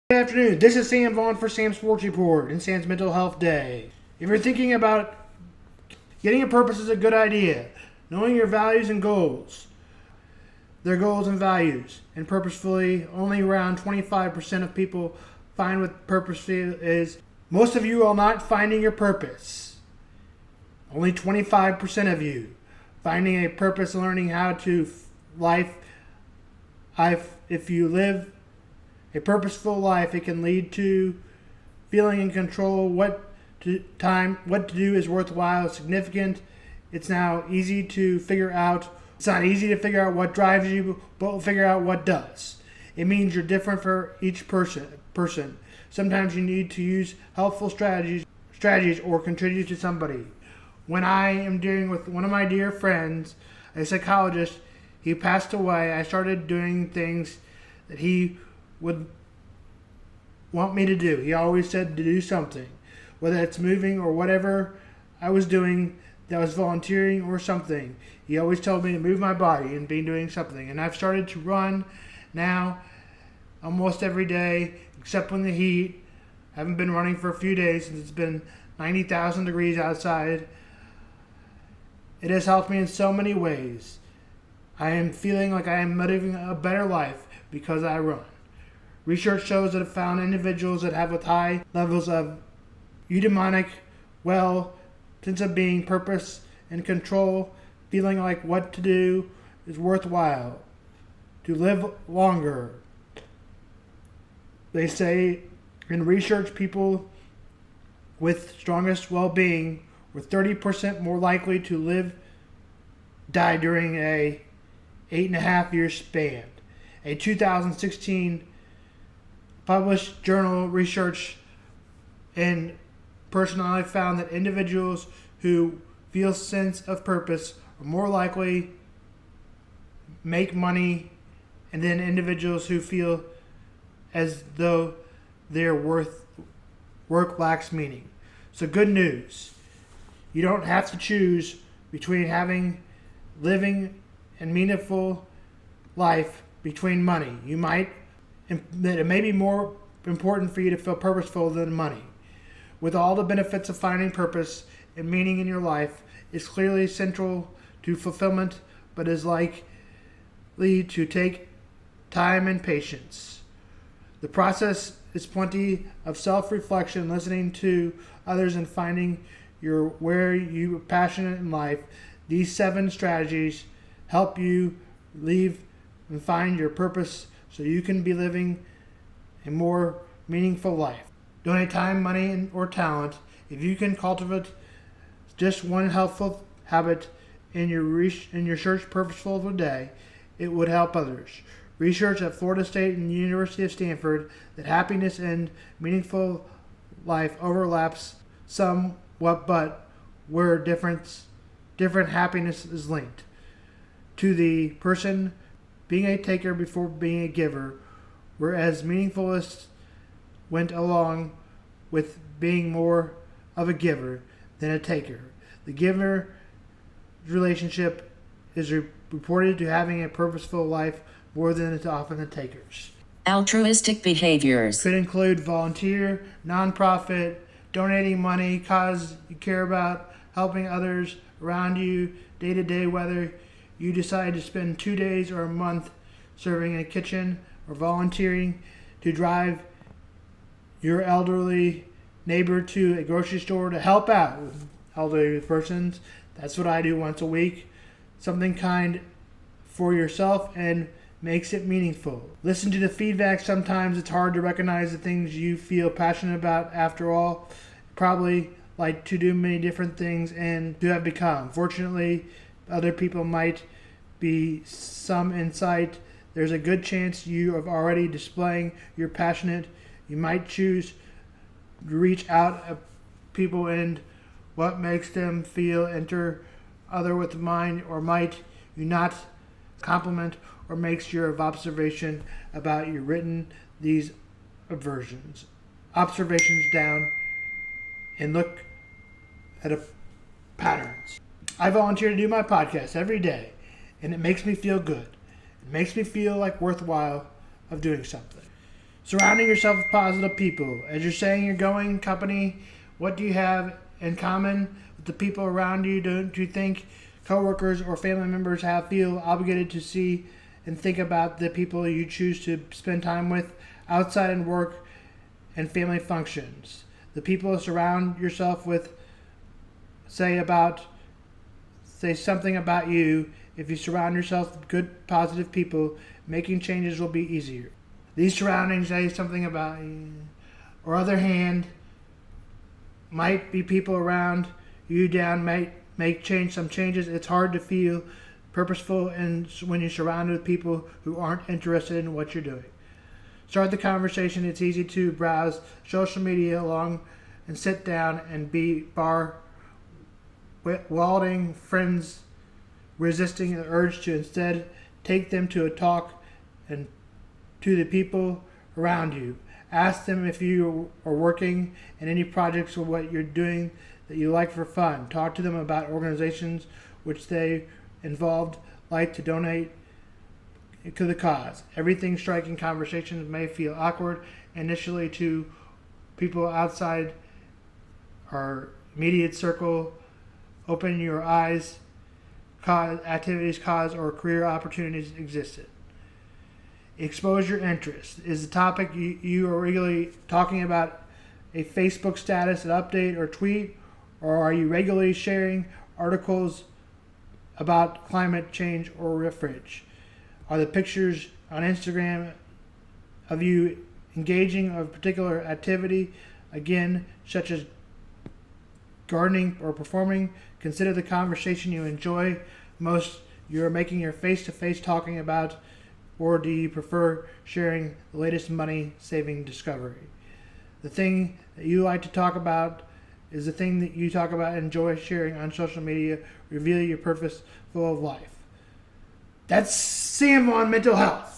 Good afternoon. This is Sam Vaughn for Sam's Sports Report and Sam's Mental Health Day. If you're thinking about getting a purpose is a good idea, knowing your values and goals, their goals and values, and purposefully, only around 25% of people find what purpose is. Most of you are not finding your purpose. Only 25% of you finding a purpose, learning how to life. If you live a purposeful life, it can lead to feeling in control. What to do is worthwhile, significant. It's now easy to figure out. It's not easy to figure out what drives you, but we'll figure out what does. It means you're different for each person. Sometimes you need to use helpful strategies or contribute to somebody. When I am dealing with one of my dear friends, a psychologist, he passed away, I started doing things that he would want me to do. He always said to do something, whether it's moving or whatever I was doing that was volunteering or something. He always told me to move my body and be doing something. And I've started to run now almost every day, except when the heat. I haven't been running for a few days since it's been 90,000 degrees outside. It has helped me in so many ways. I am feeling like I am living a better life because I run. Research shows that it found individuals that have with high levels of eudaimonic, sense of being, purpose, and control, feeling like what to do is worthwhile, to live longer. They say in research, people with strongest well-being were 30% more likely to die during a 8.5-year span. A 2016 published journal research in personality found that individuals who feel sense of purpose are more likely make money than individuals who feel as though their work lacks meaning. So good news. You don't have to choose between living a meaningful life between money. It may be more important for you to feel purposeful than money. With all the benefits of finding purpose and meaning in your life, is clearly central to fulfillment, but is likely to take time and patience. The process is plenty of self-reflection, listening to others, and finding where you are passionate in life. These 7 strategies help you leave and find your purpose so you can be living a more meaningful life. Donate time, money, or talent. If you can cultivate just one helpful habit in your search purposeful of a day, it would help others. Research at Florida State and University of Stanford that happiness and meaningful life overlaps somewhat, but where different happiness is linked to the person being a taker before being a giver, whereas meaningfulness went along with being more of a giver than a taker. The giver relationship is reported to having a purposeful life more than it's often the takers. Altruistic behaviors could include volunteer, nonprofit, donating money, cause you care about, helping others around you day to day, whether you decide to spend 2 days or a month serving in a kitchen or volunteering to drive your elderly neighbor to a grocery store to help out with elderly persons. That's what I do once a week. Something kind for yourself and makes it meaningful. Listen to the feedback. Sometimes it's hard to recognize the things you feel passionate about. After all, probably like to do many different things and to have become. Fortunately, other people might be some insight. There's a good chance you are already displaying you're passionate. You might choose to reach out at people and what makes them feel, enter other with mind, or might you not compliment or makes your observation about you written these observations down and look at patterns. I volunteer to do my podcast every day, and it makes me feel good. It makes me feel like worthwhile of doing something. Surrounding yourself with positive people. As you're saying you're going company, what do you have in common with the people around you? Do you think coworkers or family members feel obligated to see and think about the people you choose to spend time with outside in work and family functions? The people surround yourself with say something about you. If you surround yourself with good, positive people, making changes will be easier. These surroundings say something about you. Or other hand, might be people around you down, might make some changes. It's hard to feel purposeful and when you're surrounded with people who aren't interested in what you're doing. Start the conversation. It's easy to browse social media along and sit down and be walding friends, resisting the urge to instead take them to a talk and to the people around you. Ask them if you are working in any projects or what you're doing that you like for fun. Talk to them about organizations which they involved, like to donate to the cause. Everything striking conversations may feel awkward initially to people outside our immediate circle. Open your eyes. Activities, cause, or career opportunities existed. Expose your interest. Is the topic you are regularly talking about a Facebook status, an update, or tweet, or are you regularly sharing articles about climate change or refuge? Are the pictures on Instagram of you engaging of a particular activity, again, such as gardening or performing? Consider the conversation you enjoy most you're making your face-to-face talking about, or do you prefer sharing the latest money-saving discovery? The thing that you like to talk about is the thing that you talk about and enjoy sharing on social media. Reveal your purpose full of life. That's Sam on mental health.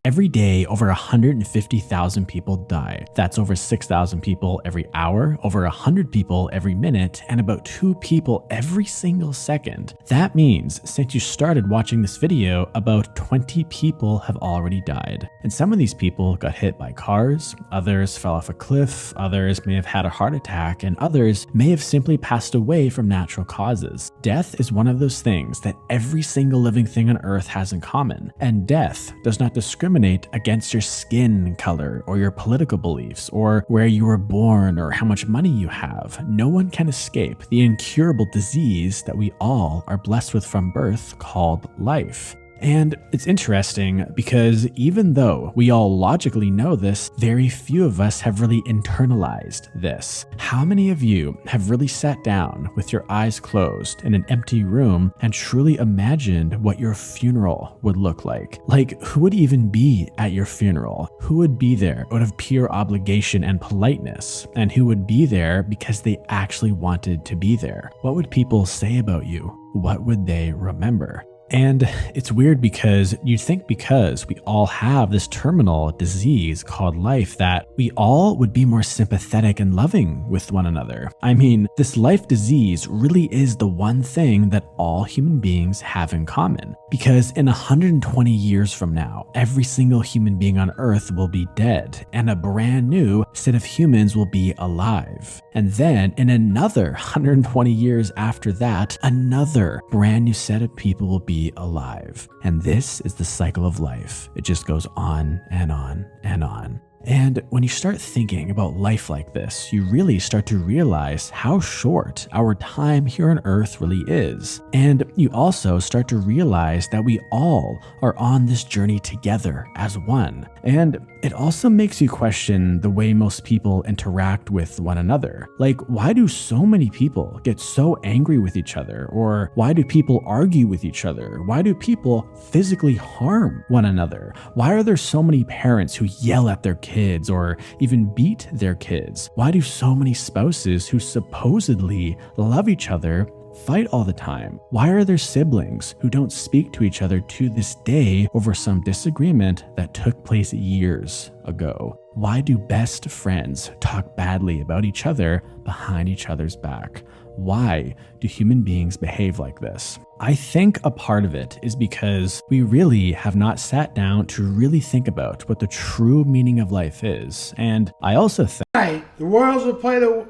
Every day, over 150,000 people die. That's over 6,000 people every hour, over 100 people every minute, and about 2 people every single second. That means since you started watching this video, about 20 people have already died. And some of these people got hit by cars, others fell off a cliff, others may have had a heart attack, and others may have simply passed away from natural causes. Death is one of those things that every single living thing on earth has in common, and death does not discriminate against your skin color or your political beliefs or where you were born or how much money you have. No one can escape the incurable disease that we all are blessed with from birth called life. And it's interesting because even though we all logically know this, very few of us have really internalized this. How many of you have really sat down with your eyes closed in an empty room and truly imagined what your funeral would look like? Like, who would even be at your funeral? Who would be there out of pure obligation and politeness? And who would be there because they actually wanted to be there? What would people say about you? What would they remember? And it's weird because you'd think because we all have this terminal disease called life that we all would be more sympathetic and loving with one another. I mean, this life disease really is the one thing that all human beings have in common. Because in 120 years from now, every single human being on Earth will be dead and a brand new set of humans will be alive. And then in another 120 years after that, another brand new set of people will be alive. And this is the cycle of life. It just goes on and on and on. And when you start thinking about life like this, you really start to realize how short our time here on Earth really is. And you also start to realize that we all are on this journey together as one. And it also makes you question the way most people interact with one another. Like, why do so many people get so angry with each other? Or why do people argue with each other? Why do people physically harm one another? Why are there so many parents who yell at their kids or even beat their kids? Why do so many spouses who supposedly love each other fight all the time? Why are there siblings who don't speak to each other to this day over some disagreement that took place years ago? Why do best friends talk badly about each other behind each other's back? Why do human beings behave like this? I think a part of it is because we really have not sat down to really think about what the true meaning of life is. And I also think The Royals will play the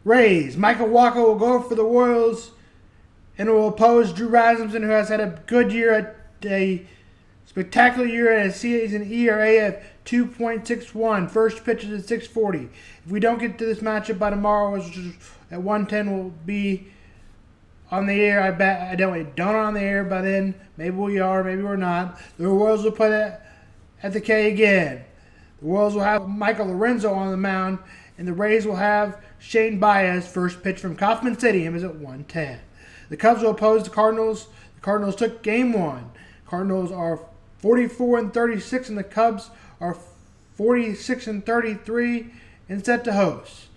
Rays. Michael Walker will go for the Royals and will oppose Drew Rasmussen, who has had a good year, a spectacular year at a season ERA of 2.61. First pitch is at 6:40. If we don't get to this matchup by tomorrow, which is at 1:10, we'll be on the air. I don't on the air by then. Maybe we are, maybe we're not. The Royals will play that at the K again. The Royals will have Michael Lorenzo on the mound, and the Rays will have Shane Baez. First pitch from Kauffman Stadium is at 1:10. The Cubs will oppose the Cardinals. The Cardinals took game one. Cardinals are 44-36, and the Cubs are 46-33 and set to host.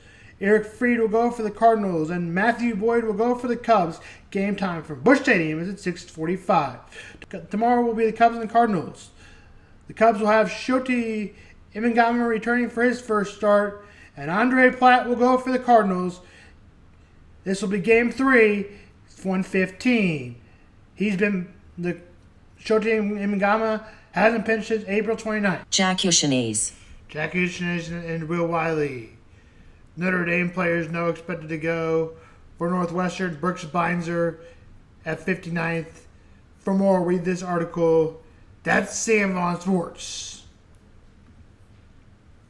Eric Fried will go for the Cardinals, and Matthew Boyd will go for the Cubs. Game time from Busch Stadium is at 6:45. Tomorrow will be the Cubs and the Cardinals. The Cubs will have Shoti Imagama returning for his first start, and Andre Platt will go for the Cardinals. This will be Game 3, 1:15. The Shoti Imagama hasn't pitched since April 29th. Jack Eushanies. Jack Eushanies and Will Wiley. Notre Dame players no expected to go. For Northwestern, Brooks Beinzer at 59th. For more, read this article. That's Sam on Sports.